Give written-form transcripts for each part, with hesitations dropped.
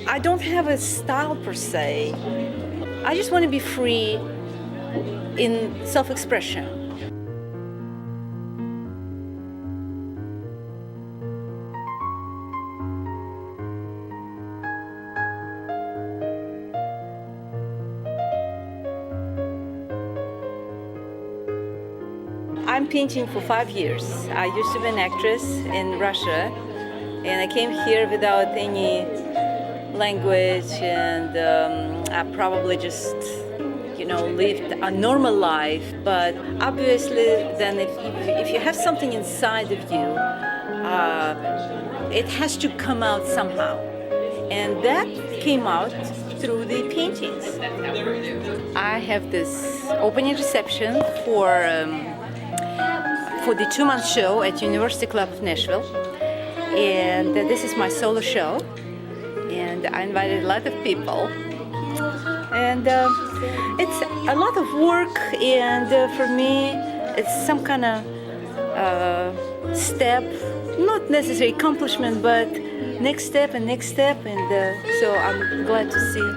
I don't have a style per se. I just want to be free in self-expression. I'm painting for 5 years. I used to be an actress in Russia, and I came here without any language, and I probably just, lived a normal life. But obviously, then if you have something inside of you, it has to come out somehow, and that came out through the paintings. I have this opening reception for the 2-month show at University Club of Nashville, and this is my solo show, and I invited a lot of people, and it's a lot of work, and for me it's some kind of step, not necessarily accomplishment, but next step, and so I'm glad to see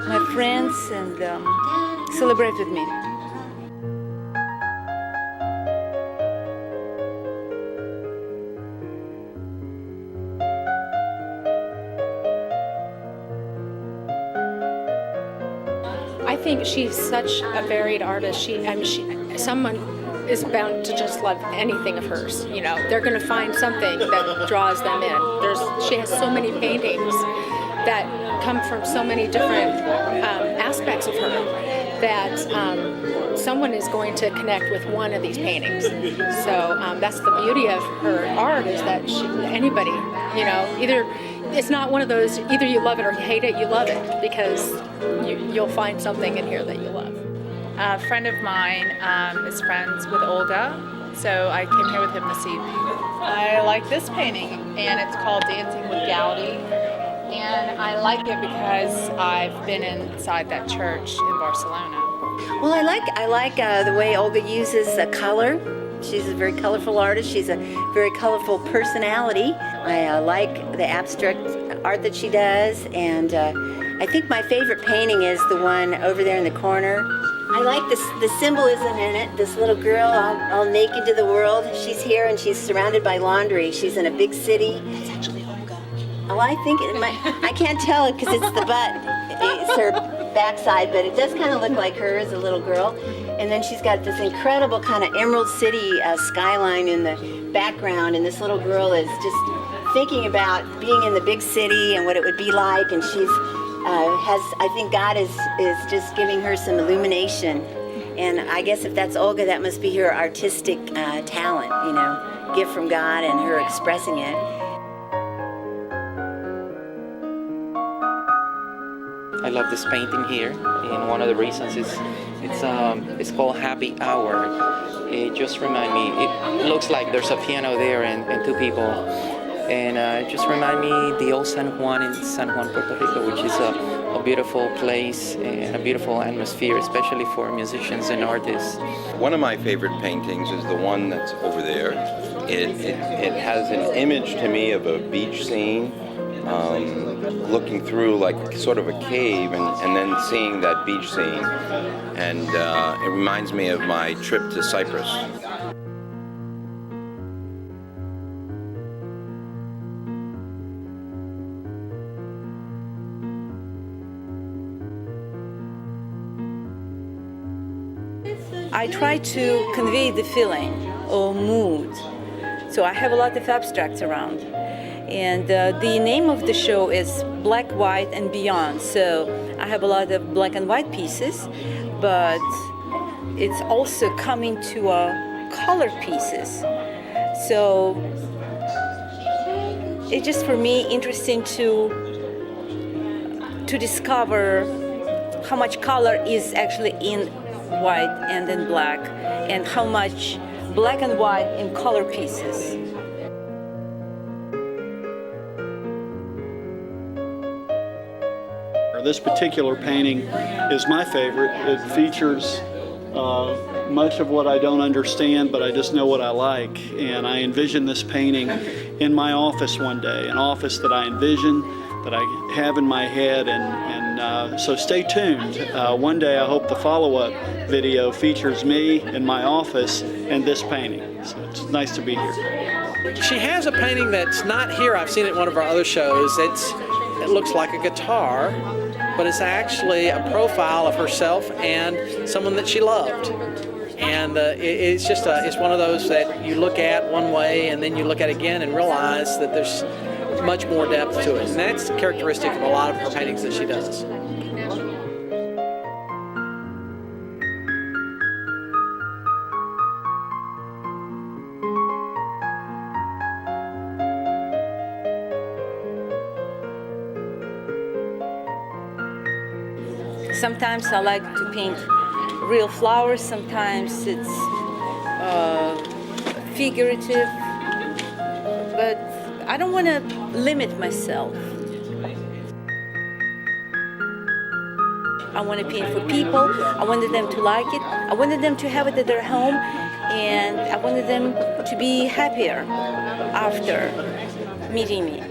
my friends and celebrate with me. I think she's such a varied artist. Someone is bound to just love anything of hers. They're going to find something that draws them in. She has so many paintings that come from so many different aspects of her that someone is going to connect with one of these paintings. So that's the beauty of her art, is that anybody, either. It's not one of those, either you love it or you hate it, you love it, because you'll find something in here that you love. A friend of mine is friends with Olga, so I came here with him this evening. I like this painting, and it's called Dancing with Gaudi, and I like it because I've been inside that church in Barcelona. Well, I like the way Olga uses color. She's a very colorful artist. She's a very colorful personality. I like the abstract art that she does, and I think my favorite painting is the one over there in the corner. I like the symbolism in it. This little girl all naked to the world. She's here and she's surrounded by laundry. She's in a big city. That's actually Olga. Oh, I think I can't tell it because it's the butt. It's her backside, but it does kind of look like her as a little girl. And then she's got this incredible kind of Emerald City skyline in the background, and this little girl is just thinking about being in the big city and what it would be like, and she's I think God is just giving her some illumination. And I guess if that's Olga, that must be her artistic talent, gift from God, and her expressing it. I love this painting here, and one of the reasons is it's called Happy Hour. It just reminds me, it looks like there's a piano there and two people, and it just reminds me the old San Juan in San Juan, Puerto Rico, which is a beautiful place and a beautiful atmosphere, especially for musicians and artists. One of my favorite paintings is the one that's over there. It has an image to me of a beach scene, looking through like sort of a cave and then seeing that beach scene, and it reminds me of my trip to Cyprus. I try to convey the feeling or mood, so I have a lot of abstracts around. And the name of the show is Black, White, and Beyond. So I have a lot of black and white pieces, but it's also coming to color pieces. So it's just for me interesting to discover how much color is actually in white and in black, and how much black and white in color pieces. This particular painting is my favorite. It features much of what I don't understand, but I just know what I like. And I envision this painting in my office one day, an office that I envision that I have in my head, and so stay tuned. One day I hope the follow-up video features me in my office and this painting. So it's nice to be here. She has a painting that's not here. I've seen it in one of our other shows. It looks like a guitar, but it's actually a profile of herself and someone that she loved. And it's just it's one of those that you look at one way and then you look at it again and realize that there's much more depth to it. And that's characteristic of a lot of her paintings that she does. Sometimes I like to paint real flowers, sometimes it's figurative, but I don't want to limit myself. I want to paint for people, I wanted them to like it, I wanted them to have it at their home, and I wanted them to be happier after meeting me.